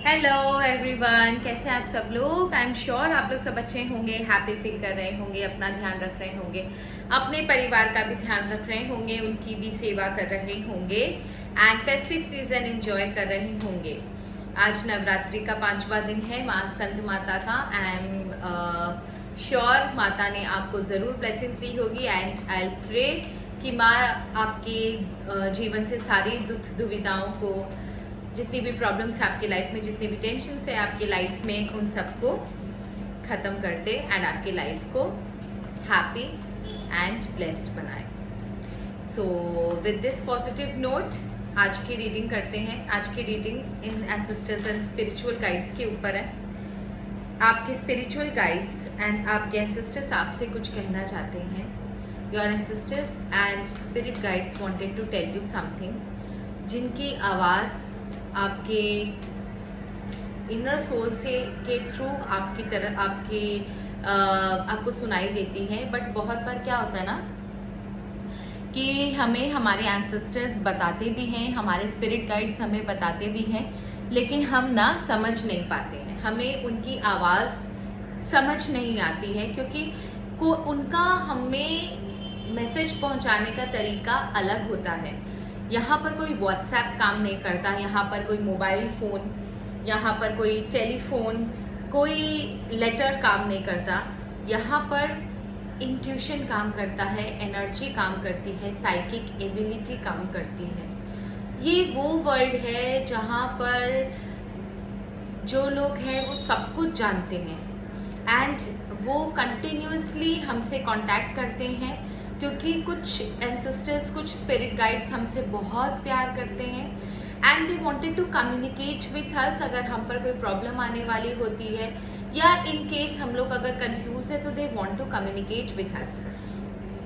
Hello everyone, कैसे हैं आप सब लोग। आई एम श्योर आप लोग सब अच्छे होंगे, हैप्पी फील कर रहे होंगे, अपना ध्यान रख रहे होंगे, अपने परिवार का भी ध्यान रख रहे होंगे, उनकी भी सेवा कर रहे होंगे एंड फेस्टिव सीजन एंजॉय कर रहे होंगे। आज नवरात्रि का 5वां दिन है माँ स्कंद माता का। आई एम श्योर माता ने आपको ज़रूर ब्लेसिंग्स दी होगी एंड आई प्रे कि माँ आपके जीवन से सारी दुख दुविधाओं को, जितनी भी प्रॉब्लम्स है आपकी लाइफ में, जितनी भी टेंशन है आपकी लाइफ में, उन सबको ख़त्म कर दे एंड आपकी लाइफ को हैप्पी एंड ब्लेस्ड बनाए। So with this positive note आज की रीडिंग करते हैं। आज की रीडिंग इन एंसेस्टर्स एंड स्पिरिचुअल गाइड्स के ऊपर है। आपके स्पिरिचुअल गाइड्स एंड आपके एंसेस्टर्स आपसे कुछ कहना चाहते हैं। Your ancestors and spirit guides wanted to tell you something, जिनकी आवाज़ आपके इनर सोल से के थ्रू आपकी तरह आपको सुनाई देती है। बट बहुत बार क्या होता है ना कि हमें हमारे एंसेस्टर्स बताते भी हैं, हमारे स्पिरिट गाइड्स हमें बताते भी हैं, लेकिन हम ना समझ नहीं पाते हैं, हमें उनकी आवाज़ समझ नहीं आती है, क्योंकि उनका हमें मैसेज पहुंचाने का तरीका अलग होता है। यहाँ पर कोई व्हाट्सएप काम नहीं करता, यहाँ पर कोई मोबाइल फ़ोन, यहाँ पर कोई टेलीफोन, कोई लेटर काम नहीं करता। यहाँ पर इंट्यूशन काम करता है, एनर्जी काम करती है, साइकिक एबिलिटी काम करती है। ये वो वर्ल्ड है जहाँ पर जो लोग हैं वो सब कुछ जानते हैं एंड वो कंटिन्यूसली हमसे कांटेक्ट करते हैं, क्योंकि कुछ एंसेस्टर्स, कुछ स्पिरिट गाइड्स हमसे बहुत प्यार करते हैं and they wanted to communicate with us. अगर हम पर कोई प्रॉब्लम आने वाली होती है या इन केस हम लोग अगर कंफ्यूज है तो they want to communicate with us.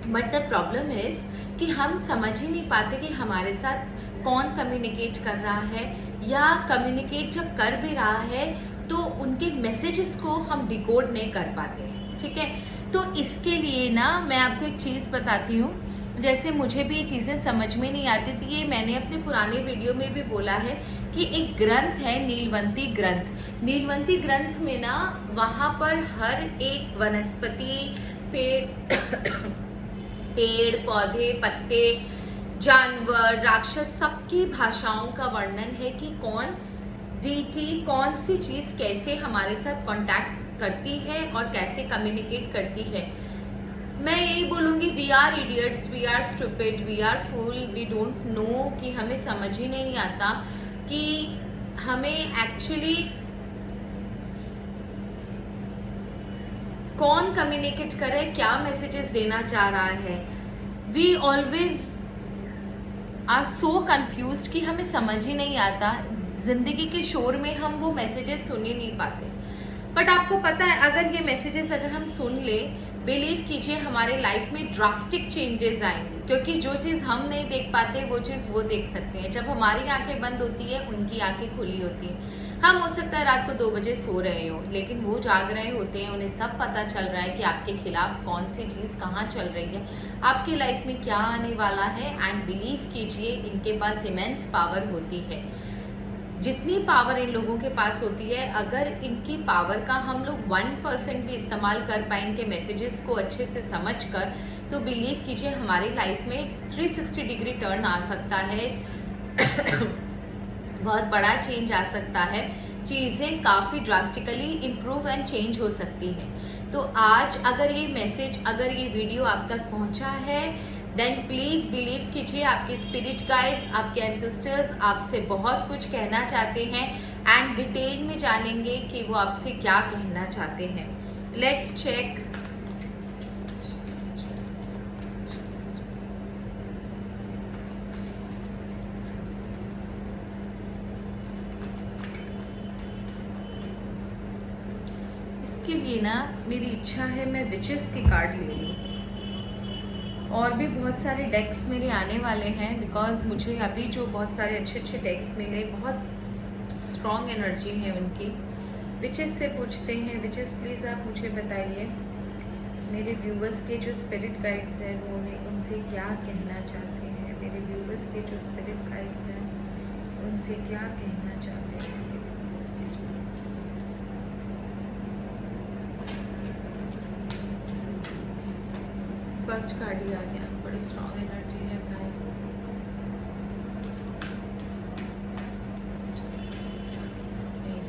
But the problem is कि हम समझ ही नहीं पाते कि हमारे साथ कौन कम्युनिकेट कर रहा है, या कम्युनिकेट जब कर भी रहा है तो उनके मैसेजेस को हम डिकोड नहीं कर पाते हैं। ठीक है, तो इसके लिए ना मैं आपको एक चीज़ बताती हूँ। जैसे मुझे भी ये चीज़ें समझ में नहीं आती थी, ये मैंने अपने पुराने वीडियो में भी बोला है कि एक ग्रंथ है नीलवंती ग्रंथ। नीलवंती ग्रंथ में ना वहाँ पर हर एक वनस्पति, पेड़ पौधे, पत्ते, जानवर, राक्षस, सबकी भाषाओं का वर्णन है कि कौन डीटी, कौन सी चीज़ कैसे हमारे साथ कांटेक्ट करती है और कैसे कम्युनिकेट करती है। मैं यही बोलूँगी, we are idiots, we are stupid, we are fool, we don't know, कि हमें समझ ही नहीं आता कि हमें एक्चुअली कौन कम्युनिकेट करे, क्या मैसेजेस देना चाह रहा है। We always are so confused कि हमें समझ ही नहीं आता। जिंदगी के शोर में हम वो मैसेजेस सुन ही नहीं पाते। बट आपको पता है, अगर ये मैसेजेस अगर हम सुन ले, बिलीव कीजिए हमारे लाइफ में ड्रास्टिक चेंजेस आएंगे, क्योंकि जो चीज़ हम नहीं देख पाते वो चीज़ वो देख सकते हैं। जब हमारी आंखें बंद होती है, उनकी आंखें खुली होती हैं। हम हो सकता है रात को 2 बजे सो रहे हो, लेकिन वो जाग रहे होते हैं, उन्हें सब पता चल रहा है कि आपके खिलाफ कौन सी चीज़ कहाँ चल रही है, आपकी लाइफ में क्या आने वाला है। एंड बिलीव कीजिए इनके पास इमेंस पावर होती है। जितनी पावर इन लोगों के पास होती है, अगर इनकी पावर का हम लोग 1% भी इस्तेमाल कर पाए इनके मैसेजेस को अच्छे से समझ कर, तो बिलीव कीजिए हमारी लाइफ में 360 डिग्री टर्न आ सकता है। बहुत बड़ा चेंज आ सकता है, चीज़ें काफ़ी ड्रास्टिकली इम्प्रूव एंड चेंज हो सकती हैं। तो आज अगर ये मैसेज, अगर ये वीडियो आप तक पहुंचा है, देन प्लीज़ बिलीव कीजिए आपके स्पिरिट गाइड्स, आपके एंसेस्टर्स आपसे बहुत कुछ कहना चाहते हैं एंड डिटेल में जानेंगे कि वो आपसे क्या कहना चाहते हैं। Let's check. इसके लिए ना मेरी इच्छा है मैं विचेस के कार्ड ले लूँ, और भी बहुत सारे डेक्स मेरे आने वाले हैं, बिकॉज मुझे अभी जो बहुत सारे अच्छे अच्छे डेक्स मिले, बहुत स्ट्रॉन्ग एनर्जी है उनकी। विचेस से पूछते हैं। विचेस प्लीज़ आप मुझे बताइए मेरे व्यूवर्स के जो स्पिरिट गाइड्स हैं वो उनसे क्या कहना चाहते हैं। मेरे व्यूवर्स के जो स्पिरिट गाइड्स हैं उनसे क्या कहना चाहते हैं। फर्स्ट कार्ड ही आ गया, बड़ी स्ट्रॉन्ग एनर्जी है भाई।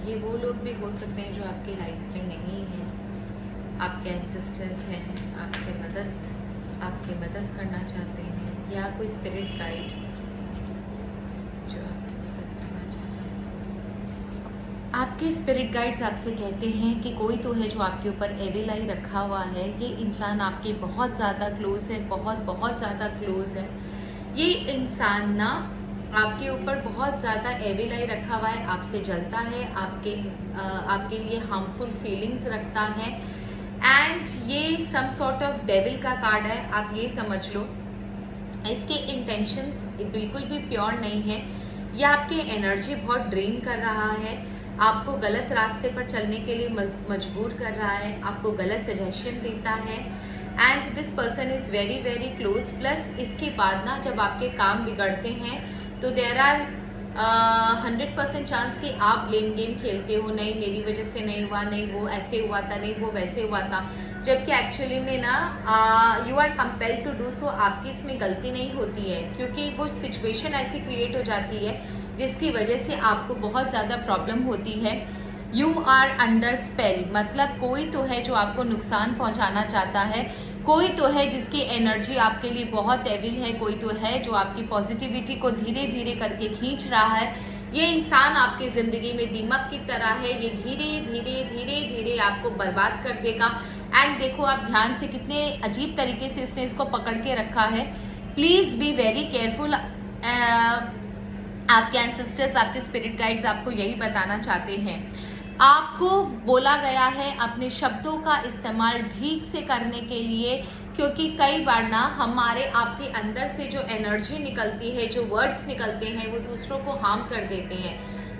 ये वो लोग भी हो सकते हैं जो आपकी लाइफ में नहीं हैं, आपके एंसेस्टर्स हैं, आपकी मदद करना चाहते हैं, या कोई स्पिरिट गाइड जो आपकी मदद करना चाहता है। आपके स्पिरिट गाइड्स आपसे कहते हैं कि कोई तो है जो आपके ऊपर एविल आई रखा हुआ है। ये इंसान आपके बहुत ज़्यादा क्लोज है, बहुत ज़्यादा क्लोज है। ये इंसान ना आपके ऊपर बहुत ज़्यादा एविल आई रखा हुआ है, आपसे जलता है, आपके लिए हार्मफुल फीलिंग्स रखता है। एंड ये सम सॉर्ट ऑफ डेविल का कार्ड है, आप ये समझ लो। इसके इंटेंशंस बिल्कुल भी प्योर नहीं है। ये आपकी एनर्जी बहुत ड्रेन कर रहा है, आपको गलत रास्ते पर चलने के लिए मजबूर कर रहा है, आपको गलत सजेशन देता है। And this person is very very close. Plus इसके बाद ना जब आपके काम बिगड़ते हैं तो देयर आर 100% चांस कि आप ब्लेम गेम खेलते हो, नहीं मेरी वजह से नहीं हुआ, नहीं वो ऐसे हुआ था, नहीं वो वैसे हुआ था। जबकि एक्चुअली में ना you are compelled to do so, आपकी इसमें गलती नहीं होती है, क्योंकि वो सिचुएशन ऐसी क्रिएट हो जाती है जिसकी वजह से आपको बहुत ज़्यादा प्रॉब्लम होती है। यू आर अंडर स्पेल, मतलब कोई तो है जो आपको नुकसान पहुंचाना चाहता है, कोई तो है जिसकी एनर्जी आपके लिए बहुत एविल है, कोई तो है जो आपकी पॉजिटिविटी को धीरे धीरे करके खींच रहा है। ये इंसान आपकी ज़िंदगी में दीमक की तरह है, ये धीरे धीरे धीरे धीरे आपको बर्बाद कर देगा। एंड देखो आप ध्यान से कितने अजीब तरीके से इसने इसको पकड़ के रखा है। Please be very careful. आपके एंसेस्टर्स, आपके स्पिरिट गाइड्स आपको यही बताना चाहते हैं। आपको बोला गया है अपने शब्दों का इस्तेमाल ठीक से करने के लिए, क्योंकि कई बार ना हमारे आपके अंदर से जो एनर्जी निकलती है, जो वर्ड्स निकलते हैं, वो दूसरों को हार्म कर देते हैं।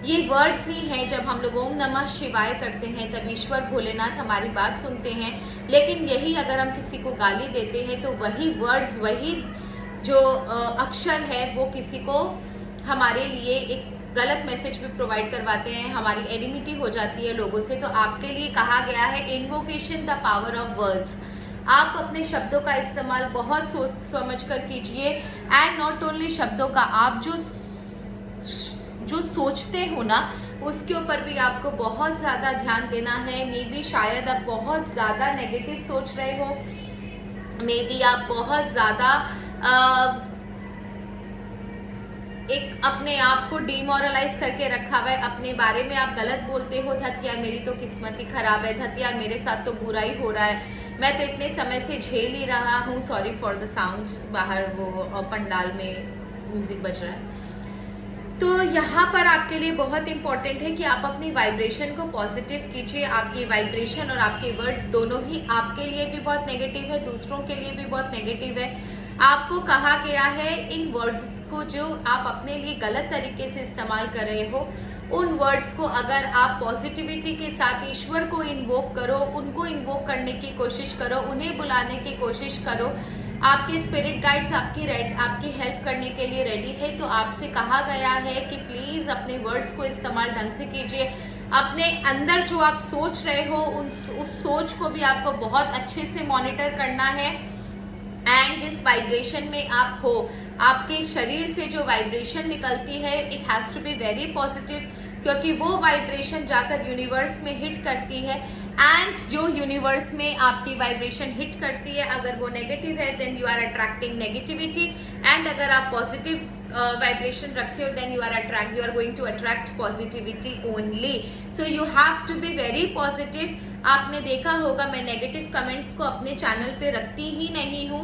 ये वर्ड्स ही हैं, जब हम लोग ओम नमः शिवाय करते हैं तब ईश्वर भोलेनाथ हमारी बात सुनते हैं। लेकिन यही अगर हम किसी को गाली देते हैं तो वही वर्ड्स, वही जो अक्षर है वो किसी को हमारे लिए एक गलत मैसेज भी प्रोवाइड करवाते हैं, हमारी एनिमिटी हो जाती है लोगों से। तो आपके लिए कहा गया है invocation the power of words. आप अपने शब्दों का इस्तेमाल बहुत सोच समझ कर कीजिए। एंड नॉट ओनली शब्दों का, आप जो सोचते हो ना उसके ऊपर भी आपको बहुत ज़्यादा ध्यान देना है। मे बी शायद आप बहुत ज़्यादा नेगेटिव सोच रहे हो, मे बी आप बहुत ज़्यादा एक अपने आप को डिमोरलाइज करके रखा हुआ है, अपने बारे में आप गलत बोलते हो, धतिया मेरी तो किस्मत ही खराब है, धतिया मेरे साथ तो बुरा ही हो रहा है, मैं तो इतने समय से झेल ही रहा हूँ। सॉरी फॉर द साउंड, बाहर वो पंडाल में म्यूजिक बज रहा है। तो यहाँ पर आपके लिए बहुत इंपॉर्टेंट है कि आप अपनी वाइब्रेशन को पॉजिटिव कीजिए। आपकी वाइब्रेशन और आपके वर्ड्स दोनों ही आपके लिए भी बहुत नेगेटिव है, दूसरों के लिए भी बहुत नेगेटिव है। आपको कहा गया है इन वर्ड्स को जो आप अपने लिए गलत तरीके से इस्तेमाल कर रहे हो, उन वर्ड्स को अगर आप पॉजिटिविटी के साथ ईश्वर को इन्वोक करो, उनको इन्वोक करने की कोशिश करो, उन्हें बुलाने की कोशिश करो। आपके स्पिरिट गाइड्स आपकी हेल्प करने के लिए रेडी है। तो आपसे कहा गया है कि प्लीज़ अपने वर्ड्स को इस्तेमाल ढंग से कीजिए। अपने अंदर जो आप सोच रहे हो उस सोच को भी आपको बहुत अच्छे से मॉनिटर करना है। एंड जिस वाइब्रेशन में आप हो, आपके शरीर से जो वाइब्रेशन निकलती है, it has to be very positive, क्योंकि वो वाइब्रेशन जाकर यूनिवर्स में हिट करती है। एंड जो यूनिवर्स में आपकी वाइब्रेशन हिट करती है, अगर वो नेगेटिव है then you are attracting negativity. And अगर आप पॉजिटिव वाइब्रेशन रखते हो then you are going to attract positivity only. So you have to be very positive. आपने देखा होगा मैं नेगेटिव कमेंट्स को अपने चैनल पे रखती ही नहीं हूँ,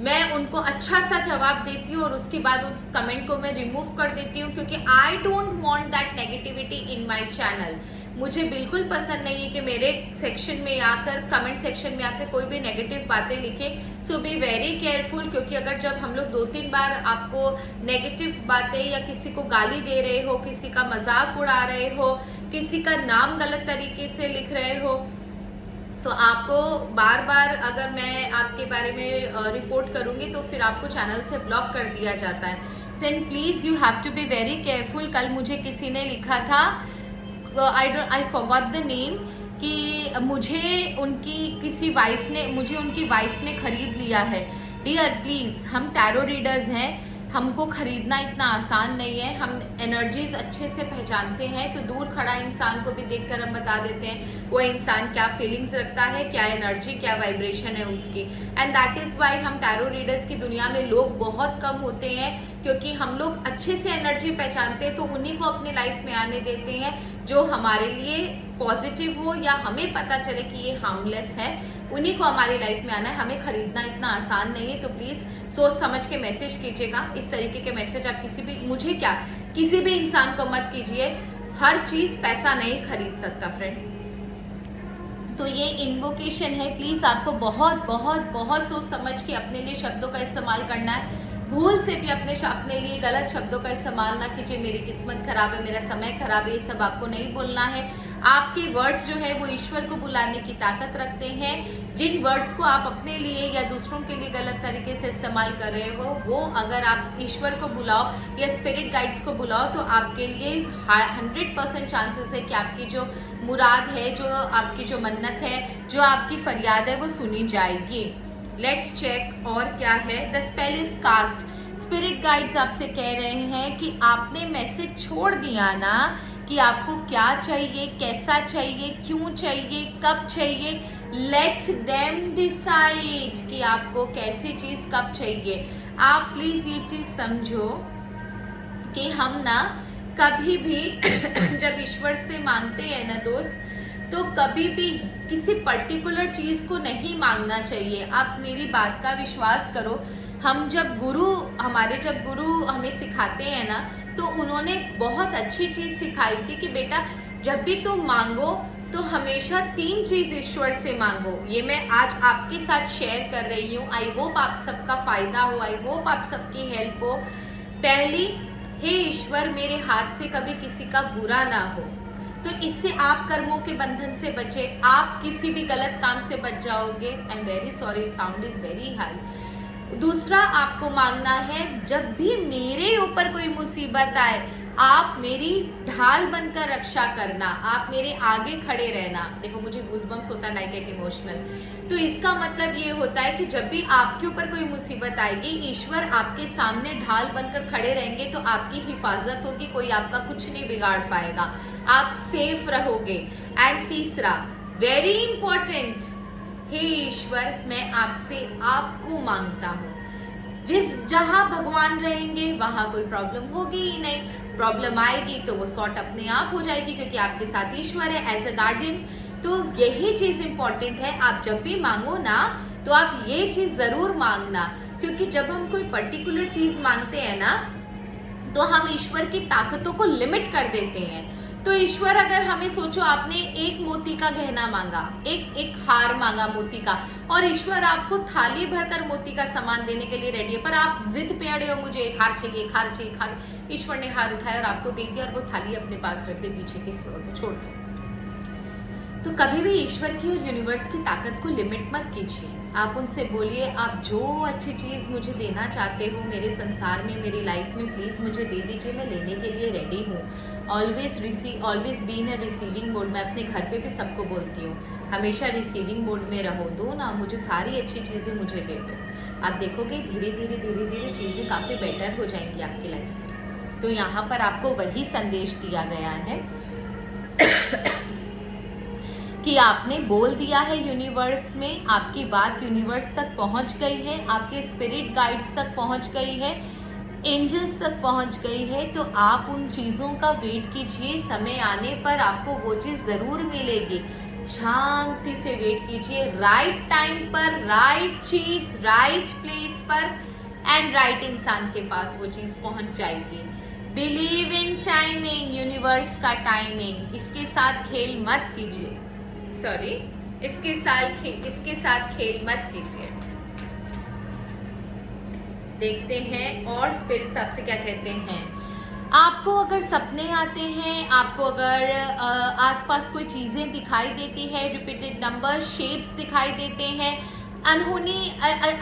मैं उनको अच्छा सा जवाब देती हूँ और उसके बाद उस कमेंट को मैं रिमूव कर देती हूँ, क्योंकि I don't want that negativity in my channel. मुझे बिल्कुल पसंद नहीं है कि मेरे सेक्शन में आकर, कमेंट सेक्शन में आकर कोई भी नेगेटिव बातें लिखे। सो बी वेरी केयरफुल, क्योंकि अगर जब हम लोग 2-3 बार आपको नेगेटिव बातें या किसी को गाली दे रहे हो, किसी का मजाक उड़ा रहे हो, किसी का नाम गलत तरीके से लिख रहे हो, तो आपको बार बार अगर मैं आपके बारे में रिपोर्ट करूंगी तो फिर आपको चैनल से ब्लॉक कर दिया जाता है। सेन please you have to be very careful. कल मुझे किसी ने लिखा था, आई फॉरगॉट द नेम, कि मुझे उनकी वाइफ ने खरीद लिया है। डियर प्लीज, हम टैरो रीडर्स हैं, हमको खरीदना इतना आसान नहीं है। हम एनर्जीज अच्छे से पहचानते हैं, तो दूर खड़ा इंसान को भी देखकर हम बता देते हैं वो इंसान क्या फीलिंग्स रखता है, क्या एनर्जी, क्या वाइब्रेशन है उसकी। एंड दैट इज वाई हम टैरो रीडर्स की दुनिया में लोग बहुत कम होते हैं, क्योंकि हम लोग अच्छे से एनर्जी पहचानते हैं, तो उन्हीं को अपनी लाइफ में आने देते हैं जो हमारे लिए पॉजिटिव हो, या हमें पता चले कि ये हार्मलेस है, उन्हीं को हमारी लाइफ में आना है। हमें खरीदना इतना आसान नहीं है। तो प्लीज सोच समझ के मैसेज कीजिएगा। इस तरीके के मैसेज आप किसी भी इंसान को मत कीजिए। हर चीज पैसा नहीं खरीद सकता फ्रेंड। तो ये इन्वोकेशन है, प्लीज आपको बहुत बहुत बहुत सोच समझ के अपने लिए शब्दों का इस्तेमाल करना है। भूल से भी अपने लिए गलत शब्दों का इस्तेमाल ना कीजिए। मेरी किस्मत खराब है, मेरा समय खराब है, ये सब आपको नहीं बोलना है। आपके वर्ड्स जो है वो ईश्वर को बुलाने की ताकत रखते हैं। जिन वर्ड्स को आप अपने लिए या दूसरों के लिए गलत तरीके से इस्तेमाल कर रहे हो, वो अगर आप ईश्वर को बुलाओ या स्पिरिट गाइड्स को बुलाओ, तो आपके लिए 100% चांसेस है कि आपकी जो मुराद है, जो आपकी जो मन्नत है, जो आपकी फरियाद है, वो सुनी जाएगी। लेट्स चेक और क्या है। The spell is cast. Spirit guides आपसे कह रहे हैं कि आपने मैसेज छोड़ दिया ना कि आपको क्या चाहिए, कैसा चाहिए, क्यों चाहिए, कब चाहिए। लेट देम डिसाइड कि आपको कैसी चीज कब चाहिए। आप प्लीज ये चीज समझो कि हम ना कभी भी जब ईश्वर से मांगते हैं ना दोस्त, तो कभी भी किसी पर्टिकुलर चीज को नहीं मांगना चाहिए। आप मेरी बात का विश्वास करो। जब गुरु हमें सिखाते हैं ना, तो उन्होंने बहुत अच्छी चीज सिखाई थी कि बेटा जब भी तुम मांगो तो हमेशा 3 चीज ईश्वर से मांगो। ये मैं आज आपके साथ शेयर कर रही हूँ। आई होप आप सबका फायदा हो, आई होप आप सबकी हेल्प हो। पहली, हे ईश्वर मेरे हाथ से कभी किसी का बुरा ना हो, तो इससे आप कर्मों के बंधन से बचे, आप किसी भी गलत काम से बच जाओगे। आई am very sorry, sound is very high. दूसरा आपको मांगना है, जब भी मेरे ऊपर कोई मुसीबत आए, आप मेरी ढाल बनकर रक्षा करना, आप मेरे आगे खड़े रहना। देखो मुझे गूज़बम्प्स होता है, आई गेट इमोशनल। तो इसका मतलब ये होता है कि जब भी आपके ऊपर कोई मुसीबत आएगी, ईश्वर आपके सामने ढाल बनकर खड़े रहेंगे, तो आपकी हिफाजत होगी, कोई आपका कुछ नहीं बिगाड़ पाएगा, आप सेफ रहोगे। एंड तीसरा, वेरी इंपॉर्टेंट, हे ईश्वर मैं आपसे आपको मांगता हूँ। जहां भगवान रहेंगे वहां कोई प्रॉब्लम होगी ही नहीं। प्रॉब्लम आएगी तो वो सॉर्ट अपने आप हो जाएगी, क्योंकि आपके साथ ईश्वर है एज अ गार्डियन। तो यही चीज इंपॉर्टेंट है। आप जब भी मांगो ना, तो आप ये चीज जरूर मांगना, क्योंकि जब हम कोई पर्टिकुलर चीज मांगते हैं ना, तो हम ईश्वर की ताकतों को लिमिट कर देते हैं। तो ईश्वर अगर हमें, सोचो आपने एक मोती का गहना मांगा, एक हार मांगा मोती का, और ईश्वर आपको थाली भरकर मोती का सामान देने के लिए रेडी है, पर आप जिद पे अड़े हो, मुझे एक हार चाहिए, एक हार चाहिए, एक हार। ईश्वर ने हार उठाया और आपको दे दिया, और वो थाली अपने पास रख ली, पीछे किसी और को छोड़ दो। तो कभी भी ईश्वर की और यूनिवर्स की ताकत को लिमिट मत कीजिए। आप उनसे बोलिए, आप जो अच्छी चीज़ मुझे देना चाहते हो मेरे संसार में, मेरी लाइफ में, प्लीज़ मुझे दे दीजिए, मैं लेने के लिए रेडी हूँ। Always be in a receiving mode. मैं अपने घर पे भी सबको बोलती हूँ, हमेशा रिसीविंग मोड में रहो, दो ना मुझे सारी अच्छी चीज़ें मुझे दे दो। आप देखोगे धीरे धीरे चीज़ें काफ़ी बेटर हो जाएंगी आपकी लाइफ में। तो यहाँ पर आपको वही संदेश दिया गया है कि आपने बोल दिया है यूनिवर्स में, आपकी बात यूनिवर्स तक पहुंच गई है, आपके स्पिरिट गाइड्स तक पहुंच गई है, एंजल्स तक पहुंच गई है। तो आप उन चीज़ों का वेट कीजिए, समय आने पर आपको वो चीज़ ज़रूर मिलेगी। शांति से वेट कीजिए, राइट टाइम पर, राइट चीज़, राइट प्लेस पर एंड राइट इंसान के पास वो चीज़ पहुंच जाएगी। बिलीव इन टाइमिंग, यूनिवर्स का टाइमिंग। इसके साथ खेल मत कीजिए, इसके साथ खेल मत कीजिए। देखते हैं और स्पिरिट्स आपसे क्या कहते हैं। आपको अगर सपने आते हैं, आपको अगर आसपास कोई चीज़ें दिखाई देती है, रिपीटेड नंबर, शेप्स दिखाई देते हैं, अनहोनी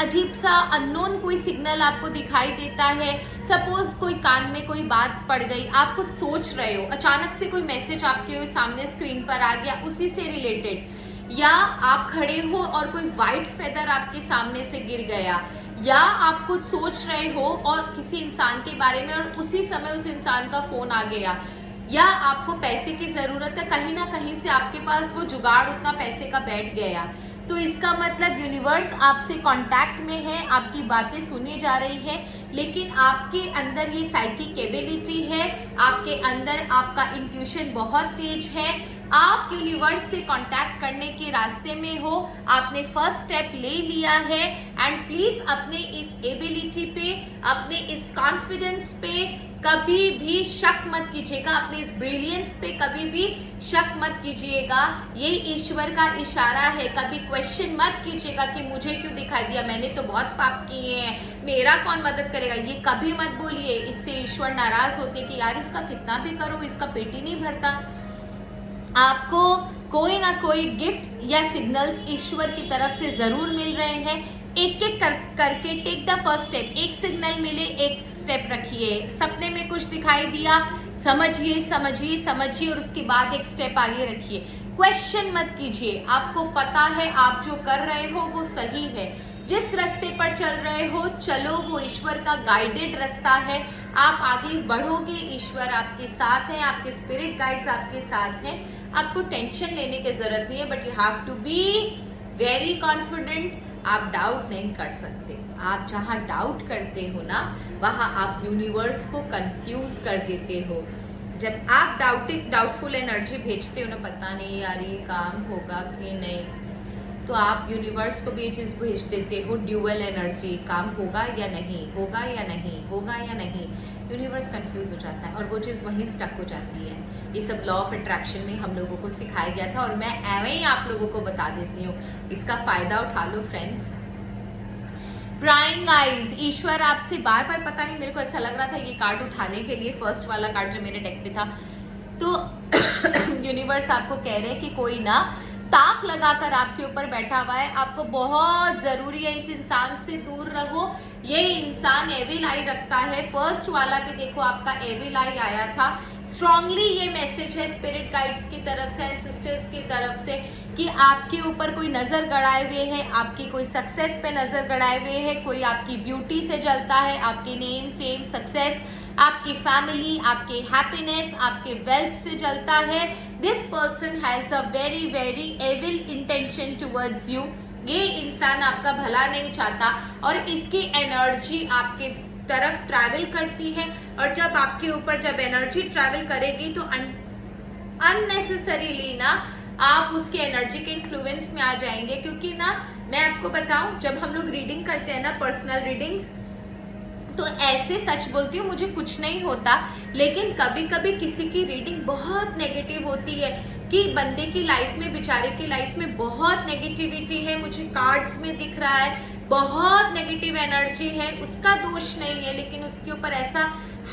अजीब सा अननोन कोई सिग्नल आपको दिखाई देता है, सपोज कोई कान में कोई बात पड़ गई, आप कुछ सोच रहे हो, अचानक से कोई मैसेज आपके सामने स्क्रीन पर आ गया उसी से रिलेटेड, या आप खड़े हो और कोई वाइट फेदर आपके सामने से गिर गया, या आप कुछ सोच रहे हो और किसी इंसान के बारे में और उसी समय उस इंसान का फोन आ गया, या आपको पैसे की जरूरत है, कहीं ना कहीं से आपके पास वो जुगाड़ उतना पैसे का बैठ गया, तो इसका मतलब यूनिवर्स आपसे कांटेक्ट में है, आपकी बातें सुनी जा रही है, लेकिन आपके अंदर ये साइकिक एबिलिटी है, आपके अंदर आपका इंट्यूशन बहुत तेज है, आप यूनिवर्स से कांटेक्ट करने के रास्ते में हो, आपने फर्स्ट स्टेप ले लिया है। एंड प्लीज अपने इस एबिलिटी पे, अपने इस कॉन्फिडेंस पे कभी भी शक मत कीजिएगा, अपने इस ब्रिलियंस पे कभी भी शक मत कीजिएगा, ये ईश्वर का इशारा है। कभी क्वेश्चन मत कीजिएगा कि मुझे क्यों दिखाई दिया, मैंने तो बहुत पाप किए हैं, मेरा कौन मदद करेगा, ये कभी मत बोलिए, इससे ईश्वर नाराज होते कि यार इसका कितना भी करो इसका पेट ही नहीं भरता। आपको कोई ना कोई गिफ्ट या सिग्नल्स ईश्वर की तरफ से जरूर मिल रहे हैं, एक एक करके टेक द फर्स्ट स्टेप। एक सिग्नल मिले, एक स्टेप रखिए। सपने में कुछ दिखाई दिया, समझिए समझिए समझिए और उसके बाद एक स्टेप आगे रखिए। क्वेश्चन मत कीजिए, आपको पता है आप जो कर रहे हो वो सही है, जिस रास्ते पर चल रहे हो चलो, वो ईश्वर का गाइडेड रास्ता है, आप आगे बढ़ोगे, ईश्वर आपके साथ है, आपके स्पिरिट गाइड्स आपके साथ हैं, आपको टेंशन लेने की जरूरत नहीं है। But you have to be very confident. आप डाउट नहीं कर सकते, आप जहाँ डाउट करते हो ना वहाँ आप यूनिवर्स को कंफ्यूज कर देते हो। जब आप डाउटफुल एनर्जी भेजते हो ना, पता नहीं यार ये काम होगा कि नहीं, तो आप यूनिवर्स को भी ये चीज़ भेज देते हो ड्यूअल एनर्जी, काम होगा या नहीं, होगा या नहीं, होगा या नहीं। यूनिवर्स कंफ्यूज हो जाता है और वो चीज़ वहीं स्टक हो जाती है। ये सब लॉ ऑफ अट्रैक्शन में हम लोगों को सिखाया गया था और मैं ऐवे ही आप लोगों को बता देती हूँ, इसका फ़ायदा उठा लो फ्रेंड्स। प्राइंग आइज, ईश्वर आपसे बार बार, पता नहीं मेरे को ऐसा लग रहा था ये कार्ड उठाने के लिए, फर्स्ट वाला कार्ड जो मेरे डेक पे था, तो यूनिवर्स आपको कह रहे हैं कि कोई ना ताक लगाकर आपके ऊपर बैठा हुआ है, आपको बहुत जरूरी है इस इंसान से दूर रहो, ये इंसान एविल आई रखता है। फर्स्ट वाला भी देखो आपका एविल आई आया था। स्ट्रांगली ये मैसेज है स्पिरिट गाइड्स की तरफ से, सिस्टर्स की तरफ से, कि आपके ऊपर कोई नजर गड़ाए हुए है, आपकी कोई सक्सेस पे नजर गड़ाए हुए है, कोई आपकी ब्यूटी से जलता है, आपके नेम फेम सक्सेस, आपकी फैमिली, आपके हैप्पीनेस, आपके वेल्थ से जलता है। This person has a very very evil intention towards you. ये इंसान आपका भला नहीं चाहता और इसकी एनर्जी आपके तरफ ट्रैवल करती है, और जब आपके ऊपर जब एनर्जी ट्रैवल करेगी तो अननेसेसरीली ना आप उसके एनर्जी के इन्फ्लुएंस में आ जाएंगे। क्योंकि ना मैं आपको बताऊं, जब हम लोग रीडिंग करते हैं ना, पर्सनल रीडिंग्स, तो ऐसे सच बोलती हूँ मुझे कुछ नहीं होता, लेकिन कभी कभी किसी की रीडिंग बहुत नेगेटिव होती है कि बंदे की लाइफ में, बेचारे की लाइफ में बहुत नेगेटिविटी है, मुझे कार्ड्स में दिख रहा है बहुत नेगेटिव एनर्जी है, उसका दोष नहीं है, लेकिन उसके ऊपर ऐसा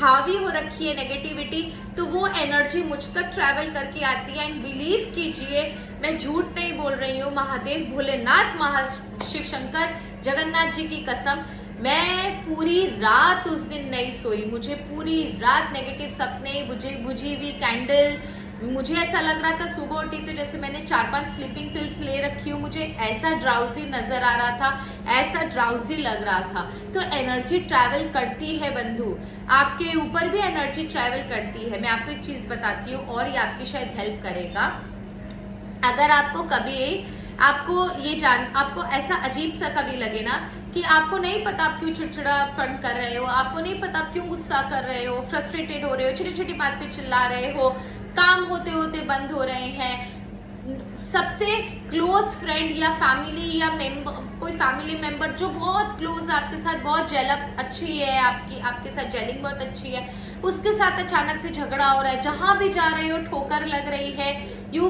हावी हो रखी है नेगेटिविटी, तो वो एनर्जी मुझ तक ट्रैवल करके आती है। एंड बिलीव कीजिए, मैं झूठ नहीं बोल रही हूँ, महादेव भोलेनाथ, महाशिव शंकर जगन्नाथ जी की कसम, मैं पूरी रात उस दिन नहीं सोई, मुझे पूरी रात नेगेटिव सपने, बुझी हुई कैंडल, मुझे ऐसा लग रहा था सुबह उठी तो जैसे मैंने 4-5 स्लीपिंग पिल्स ले रखी हूँ, मुझे ऐसा ड्राउजी नजर आ रहा था, ऐसा ड्राउजी लग रहा था। तो एनर्जी ट्रैवल करती है बंधु, आपके ऊपर भी एनर्जी ट्रैवल करती है। मैं आपको एक चीज बताती हूँ और ये आपकी शायद हेल्प करेगा। अगर आपको कभी आपको ऐसा अजीब सा कभी लगे ना कि आपको नहीं पता आप क्यों चिड़चिड़ापन कर रहे हो, आपको नहीं पता आप क्यों गुस्सा कर रहे हो, फ्रस्ट्रेटेड हो रहे हो, छोटी छोटी बात पे चिल्ला रहे हो, काम होते होते बंद हो रहे हैं, सबसे क्लोज फ्रेंड या फैमिली या कोई फैमिली मेंबर जो बहुत क्लोज है आपके साथ, बहुत जेलअप अच्छी है, आपके साथ जेलिंग बहुत अच्छी है, उसके साथ अचानक से झगड़ा हो रहा है, जहां भी जा रहे हो ठोकर लग रही है, you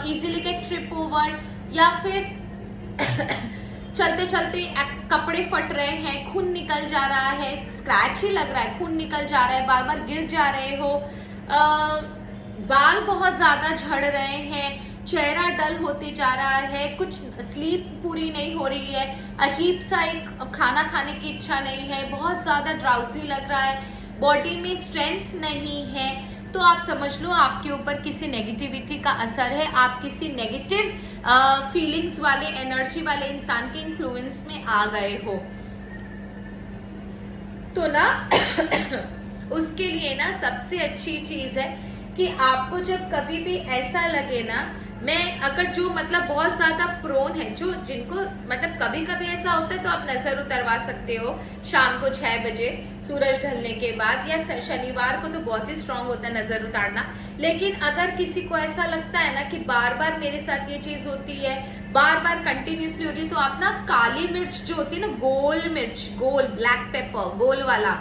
easily get trip over, या फिर चलते चलते कपड़े फट रहे हैं, खून निकल जा रहा है, स्क्रैच ही लग रहा है, खून निकल जा रहा है, बार बार गिर जा रहे हो, बाल बहुत ज्यादा झड़ रहे हैं, चेहरा डल होते जा रहा है, कुछ स्लीप पूरी नहीं हो रही है, अजीब सा एक खाना खाने की इच्छा नहीं है, बहुत ज़्यादा ड्राउजी लग रहा है, बॉडी में स्ट्रेंथ नहीं है, तो आप समझ लो आपके ऊपर किसी नेगेटिविटी का असर है, आप किसी नेगेटिव फीलिंग्स वाले, एनर्जी वाले इंसान के इन्फ्लुएंस में आ गए हो। तो ना उसके लिए ना सबसे अच्छी चीज है कि आपको जब कभी भी ऐसा लगे ना, मैं अगर जो मतलब बहुत ज्यादा प्रोन है, जो जिनको मतलब कभी कभी ऐसा होता है तो आप नजर उतरवा सकते हो शाम को 6 बजे सूरज ढलने के बाद, या शनिवार को तो बहुत ही स्ट्रांग होता है नजर उतारना। लेकिन अगर किसी को ऐसा लगता है ना कि बार बार मेरे साथ ये चीज होती है, बार बार कंटिन्यूसली होती है, तो आप ना काली मिर्च जो होती है ना, गोल मिर्च, गोल ब्लैक पेपर गोल वाला,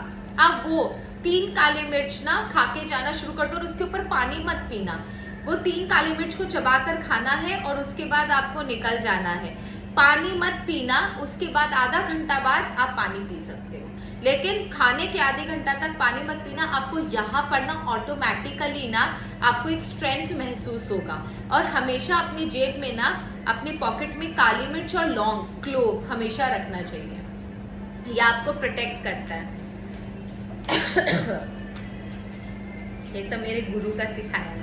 आप वो 3 काली मिर्च ना खा के जाना शुरू कर दो और उसके ऊपर पानी मत पीना। वो 3 काली मिर्च को चबाकर खाना है और उसके बाद आपको निकल जाना है, पानी मत पीना। उसके बाद आधा घंटा बाद आप पानी पी सकते हो, लेकिन खाने के आधे घंटा तक पानी मत पीना। आपको यहाँ पर ना ऑटोमेटिकली ना आपको एक स्ट्रेंथ महसूस होगा। और हमेशा अपनी जेब में ना, अपने पॉकेट में काली मिर्च और लौंग, क्लोव हमेशा रखना चाहिए, यह आपको प्रोटेक्ट करता है। ये सब मेरे गुरु का सिखाया हुआ है।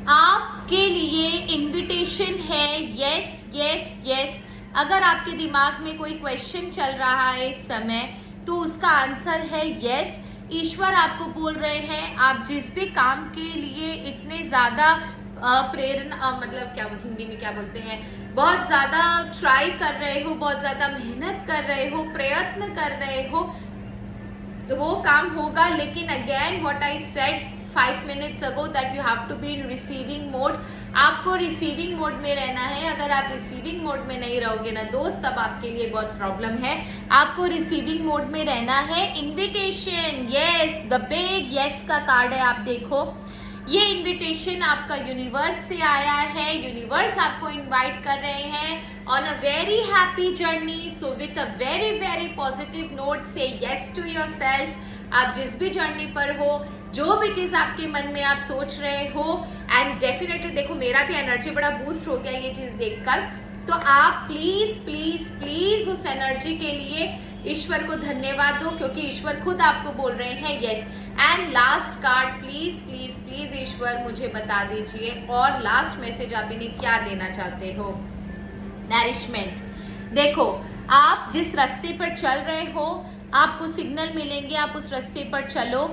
आपके लिए इनविटेशन है, यस यस यस। अगर आपके दिमाग में कोई क्वेश्चन चल रहा है इस समय, तो उसका आंसर है यस। ईश्वर आपको बोल रहे हैं, आप जिस भी काम के लिए इतने ज्यादा प्रेरणा, मतलब क्या हिंदी में क्या बोलते हैं, बहुत ज्यादा ट्राई कर रहे हो, बहुत ज्यादा मेहनत कर रहे हो, प्रयत्न कर रहे हो, तो वो काम होगा। लेकिन again what I said 5 minutes ago that you have to be in receiving mode। आपको रिसीविंग मोड में रहना है। अगर आप रिसीविंग मोड में नहीं रहोगे ना दोस्त, तब आपके लिए बहुत प्रॉब्लम है। आपको रिसीविंग मोड में रहना है। Invitation, yes, the big yes का कार्ड है, आप देखो ये इनविटेशन आपका यूनिवर्स से आया है। यूनिवर्स आपको इनवाइट कर रहे हैं on a very happy journey. So with a very very positive note से यस टू योरसेल्फ। आप जिस भी जर्नी पर हो, जो भी चीज आपके मन में आप सोच रहे हो, एंड डेफिनेटली देखो मेरा भी एनर्जी बड़ा बूस्ट हो गया ये चीज देखकर। तो आप प्लीज प्लीज प्लीज उस एनर्जी के लिए ईश्वर को धन्यवाद दो, क्योंकि ईश्वर खुद आपको बोल रहे हैं yes. And last card, please please please ईश्वर मुझे बता दीजिए, और लास्ट मैसेज आप इन्हें क्या देना चाहते हो। नरिशमेंट, देखो आप जिस रास्ते पर चल रहे हो, आपको सिग्नल मिलेंगे, आप उस रास्ते पर चलो।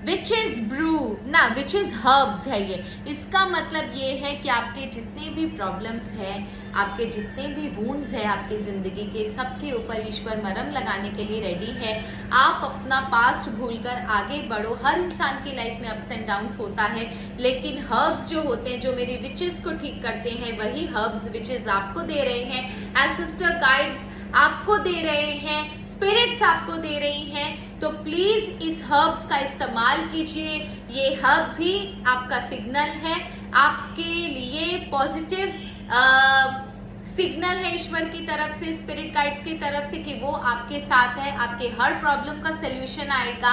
विच इज ब्रू ना, विच इज हर्ब्स है ये। इसका मतलब ये है कि आपके जितने भी प्रॉब्लम्स हैं, आपके जितने भी वुंड्स हैं आपकी जिंदगी के, सबके ऊपर ईश्वर मरहम लगाने के लिए रेडी है। आप अपना पास्ट भूलकर आगे बढ़ो। हर इंसान की लाइफ में अप्स एंड डाउन्स होता है, लेकिन हर्ब्स जो होते हैं, जो मेरे विचेस को ठीक करते हैं, वही हर्ब्स विचेस आपको दे रहे हैं, एंसेस्टर गाइड्स आपको दे रहे हैं, स्पिरिट्स आपको दे रही हैं। तो प्लीज इस हर्ब्स का इस्तेमाल कीजिए। ये हर्ब्स ही आपका सिग्नल है, आपके लिए पॉजिटिव सिग्नल है ईश्वर की तरफ से, स्पिरिट गाइड्स की तरफ से, कि वो आपके साथ है। आपके हर प्रॉब्लम का सलूशन आएगा,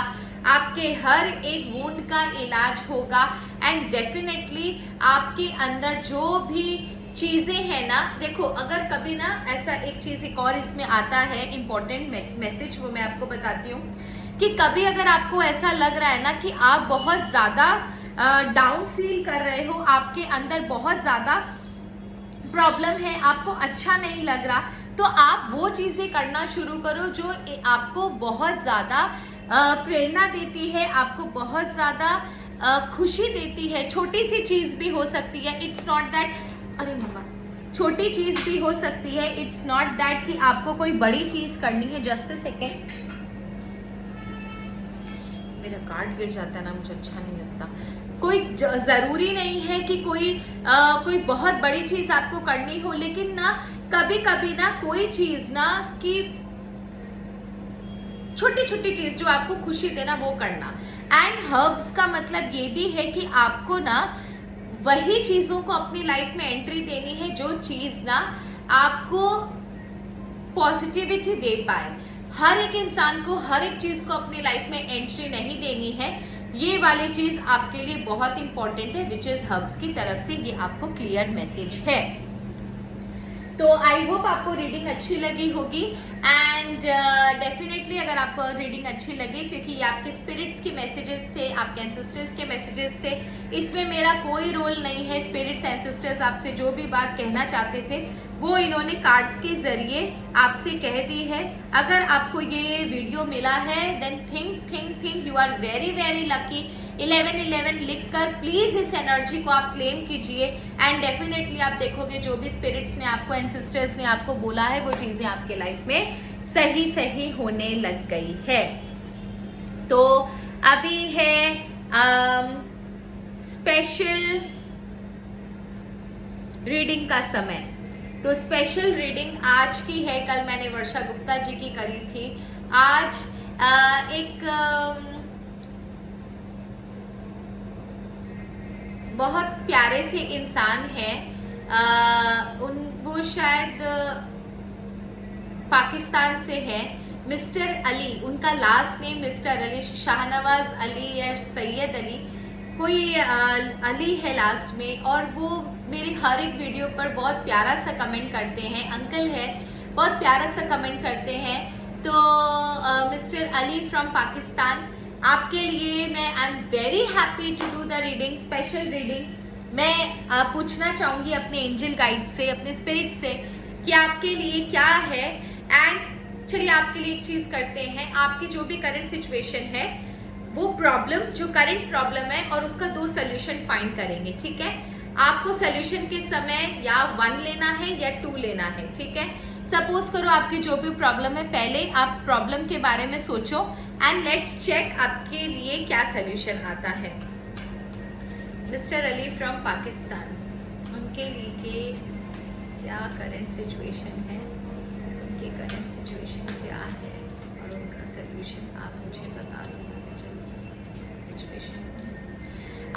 आपके हर एक वुंड का इलाज होगा, एंड डेफिनेटली आपके अंदर जो भी चीजें हैं ना, देखो अगर कभी ना ऐसा एक चीज एक और इसमें आता है इम्पोर्टेंट मैसेज, वो मैं आपको बताती हूँ कि कभी अगर आपको ऐसा लग रहा है ना कि आप बहुत ज्यादा डाउन फील कर रहे हो, आपके अंदर बहुत ज्यादा प्रॉब्लम है, आपको अच्छा नहीं लग रहा, तो आप वो चीजें करना शुरू करो जो आपको बहुत ज्यादा प्रेरणा देती है, आपको बहुत ज्यादा खुशी देती है। छोटी सी चीज भी हो सकती है, इट्स नॉट दैट, अरे मम्मा, छोटी चीज भी हो सकती है, इट्स नॉट दैट कि आपको कोई बड़ी चीज करनी है। जस्ट अ सेकेंड, मेरा कार्ड गिर जाता है ना, मुझे अच्छा नहीं लगता। कोई जरूरी नहीं है कि कोई बहुत बड़ी चीज आपको करनी हो, लेकिन ना कभी कभी ना कोई चीज ना कि छोटी छोटी चीज जो आपको खुशी देना वो करना। एंड हर्ब्स का मतलब ये भी है कि आपको ना वही चीजों को अपनी लाइफ में एंट्री देनी है जो चीज ना आपको पॉजिटिविटी दे पाए। हर एक इंसान को हर एक चीज को अपनी लाइफ में एंट्री नहीं देनी है। ये वाली चीज आपके लिए बहुत इंपॉर्टेंट है, विच इज हब्स की तरफ से ये आपको क्लियर मैसेज है। तो आई होप आपको रीडिंग अच्छी लगी होगी एंड डेफिनेटली अगर आपको रीडिंग अच्छी लगी, क्योंकि ये आपके स्पिरिट्स के मैसेजेस थे, आपके एंसेस्टर्स के मैसेजेस थे, इसमें मेरा कोई रोल नहीं है। स्पिरिट्स एंसेस्टर्स आपसे जो भी बात कहना चाहते थे वो इन्होंने कार्ड्स के जरिए आपसे कह दी है। अगर आपको ये वीडियो मिला है then think you are very very lucky. 1111 लिखकर प्लीज इस एनर्जी को आप क्लेम कीजिए एंड डेफिनेटली आप देखोगे जो भी स्पिरिट्स ने आपको, एंसेस्टर्स ने आपको बोला है, वो चीजें आपके लाइफ में सही होने लग गई है। तो अभी है स्पेशल रीडिंग का समय। तो स्पेशल रीडिंग आज की है, कल मैंने वर्षा गुप्ता जी की करी थी। आज एक बहुत प्यारे से इंसान है, वो शायद पाकिस्तान से है, मिस्टर अली, उनका last name mister Ali, Shahnawaz Ali या सैयद अली, कोई अली है लास्ट में। और वो मेरी हर एक वीडियो पर बहुत प्यारा सा कमेंट करते हैं, अंकल है, बहुत प्यारा सा कमेंट करते हैं। तो मिस्टर अली फ्रॉम पाकिस्तान, आपके लिए मैं I am very happy to do the reading, special reading. मैं पूछना चाहूंगी अपने एंजल गाइड से, अपने स्पिरिट से कि आपके लिए क्या है। एंड चलिए आपके लिए एक चीज करते हैं, आपकी जो भी करंट सिचुएशन है वो प्रॉब्लम, जो करंट प्रॉब्लम है, और उसका 2 सोल्यूशन फाइंड करेंगे, ठीक है। आपको सोल्यूशन के समय या 1 लेना है या 2 लेना है, ठीक है। सपोज करो आपकी जो भी प्रॉब्लम है, पहले आप प्रॉब्लम के बारे में सोचो एंड लेट्स चेक आपके लिए क्या सोल्यूशन आता है। मिस्टर अली फ्रॉम पाकिस्तान, उनके लिए क्या करंट सिचुएशन है, उनकी करंट सिचुएशन क्या है और उनका सोल्यूशन आप मुझे बता दो।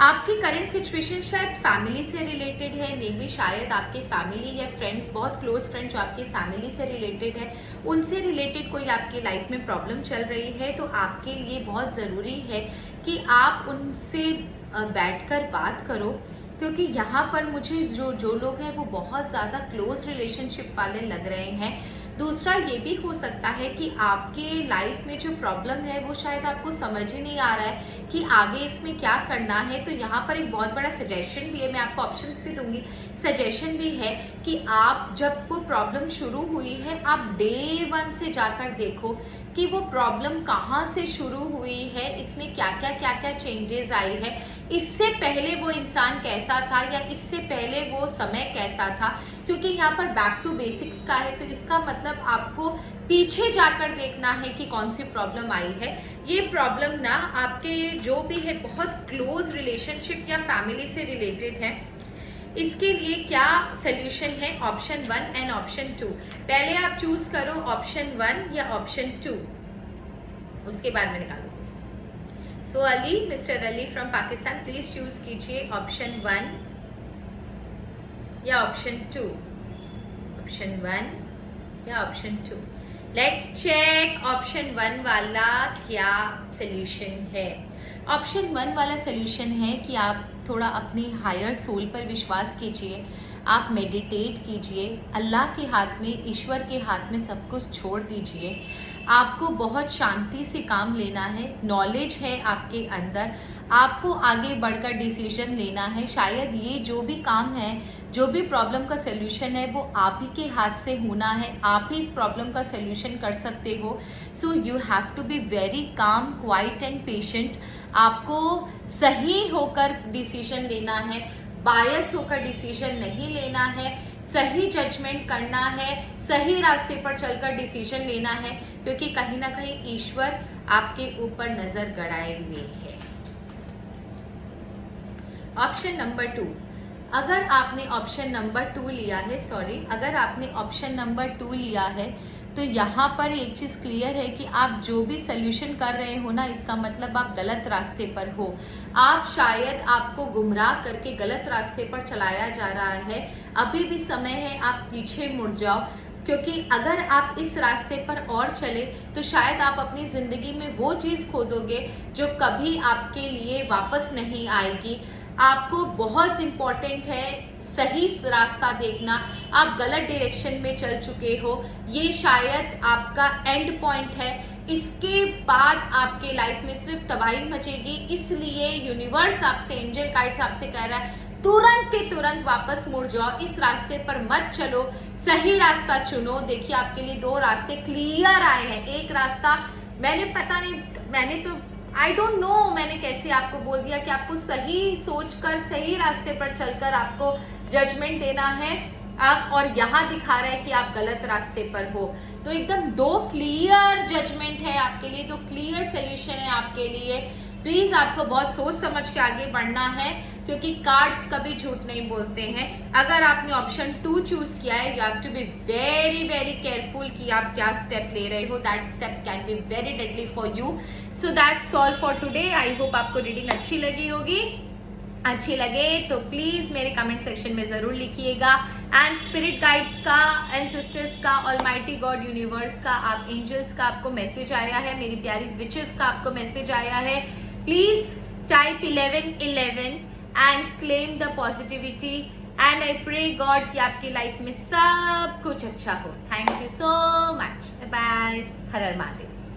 आपकी करंट सिचुएशन शायद फैमिली से रिलेटेड है, मे बी शायद आपके फैमिली या फ्रेंड्स, बहुत क्लोज फ्रेंड जो आपकी फैमिली से रिलेटेड है, उनसे रिलेटेड कोई आपकी लाइफ में प्रॉब्लम चल रही है। तो आपके लिए बहुत ज़रूरी है कि आप उनसे बैठकर बात करो, क्योंकि यहाँ पर मुझे जो लोग हैं वो बहुत ज़्यादा क्लोज रिलेशनशिप वाले लग रहे हैं। दूसरा ये भी हो सकता है कि आपके लाइफ में जो प्रॉब्लम है वो शायद आपको समझ ही नहीं आ रहा है कि आगे इसमें क्या करना है। तो यहाँ पर एक बहुत बड़ा सजेशन भी है, मैं आपको ऑप्शंस भी दूंगी, सजेशन भी है कि आप जब वो प्रॉब्लम शुरू हुई है, आप डे 1 से जाकर देखो कि वो प्रॉब्लम कहाँ से शुरू हुई है, इसमें क्या क्या चेंजेस आई है, इससे पहले वो इंसान कैसा था या इससे पहले वो समय कैसा था। क्योंकि यहाँ पर बैक टू बेसिक्स का है, तो इसका मतलब आपको पीछे जाकर देखना है कि कौन सी प्रॉब्लम आई है। ये प्रॉब्लम ना आपके जो भी है बहुत क्लोज रिलेशनशिप या फैमिली से रिलेटेड है। इसके लिए क्या सोल्यूशन है, ऑप्शन 1 एंड ऑप्शन 2। पहले आप चूज करो ऑप्शन 1 या ऑप्शन 2, उसके बाद में निकालो। So Ali, mister Ali from Pakistan, please choose कीजिए ऑप्शन 1 या ऑप्शन 2, ऑप्शन 1 या ऑप्शन 2। लेट्स चेक ऑप्शन 1 वाला क्या सोल्यूशन है। ऑप्शन 1 वाला सोल्यूशन है कि आप थोड़ा अपनी हायर सोल पर विश्वास कीजिए, आप मेडिटेट कीजिए, अल्लाह के हाथ में, ईश्वर के हाथ में सब कुछ छोड़ दीजिए। आपको बहुत शांति से काम लेना है, नॉलेज है आपके अंदर, आपको आगे बढ़कर डिसीजन लेना है। शायद ये जो भी काम है, जो भी प्रॉब्लम का सल्यूशन है, वो आप ही के हाथ से होना है, आप ही इस प्रॉब्लम का सल्यूशन कर सकते हो। So you have to be very calm, quiet and patient. आपको सही होकर डिसीजन लेना है, बायस होकर डिसीजन नहीं लेना है, सही जजमेंट करना है, सही रास्ते पर चलकर डिसीजन लेना है, क्योंकि कहीं ना कहीं ईश्वर आपके ऊपर नजर गड़ाए हुए है। ऑप्शन नंबर 2, अगर आपने ऑप्शन नंबर 2 लिया है, अगर आपने ऑप्शन नंबर 2 लिया है, तो यहाँ पर एक चीज़ क्लियर है कि आप जो भी सोल्यूशन कर रहे हो ना, इसका मतलब आप गलत रास्ते पर हो। आप शायद आपको गुमराह करके गलत रास्ते पर चलाया जा रहा है। अभी भी समय है, आप पीछे मुड़ जाओ। क्योंकि अगर आप इस रास्ते पर और चले तो शायद आप अपनी ज़िंदगी में वो चीज़ खो दोगे जो कभी आपके लिए वापस नहीं आएगी। आपको बहुत इम्पॉर्टेंट है सही रास्ता देखना। आप गलत डायरेक्शन में चल चुके हो, ये शायद आपका एंड पॉइंट है। इसके बाद आपके लाइफ में सिर्फ तबाही मचेगी। इसलिए यूनिवर्स आपसे, एंजल गाइड्स आपसे कह रहा है तुरंत के तुरंत वापस मुड़ जाओ, इस रास्ते पर मत चलो, सही रास्ता चुनो। देखिए आपके लिए 2 रास्ते क्लियर आए हैं। एक रास्ता मैंने तो आई डोंट नो मैंने कैसे आपको बोल दिया कि आपको सही सोचकर सही रास्ते पर चलकर आपको जजमेंट देना है, और यहाँ दिखा रहा है कि आप गलत रास्ते पर हो। तो एकदम 2 क्लियर जजमेंट है आपके लिए, 2 क्लियर सोल्यूशन है आपके लिए। प्लीज आपको बहुत सोच समझ के आगे बढ़ना है, क्योंकि कार्ड्स कभी झूठ नहीं बोलते हैं। अगर आपने ऑप्शन 2 चूज किया है, you have to be very very careful कि आप क्या स्टेप ले रहे हो। That step can be very deadly for you. So that's all for today. I hope आपको रीडिंग अच्छी लगी होगी। अच्छी लगे तो प्लीज मेरे कमेंट सेक्शन में जरूर लिखिएगा। एंड स्पिरिट गाइड्स का, एंसेस्टर्स का, ऑलमाइटी गॉड यूनिवर्स का, आप एंजल्स का आपको मैसेज आया है, मेरी प्यारी विचेस का आपको मैसेज आया है। Please type 1111 and claim the positivity. And I pray God कि आपकी लाइफ में सब कुछ अच्छा हो। Thank you so much. Bye bye. Har Har Mahadev.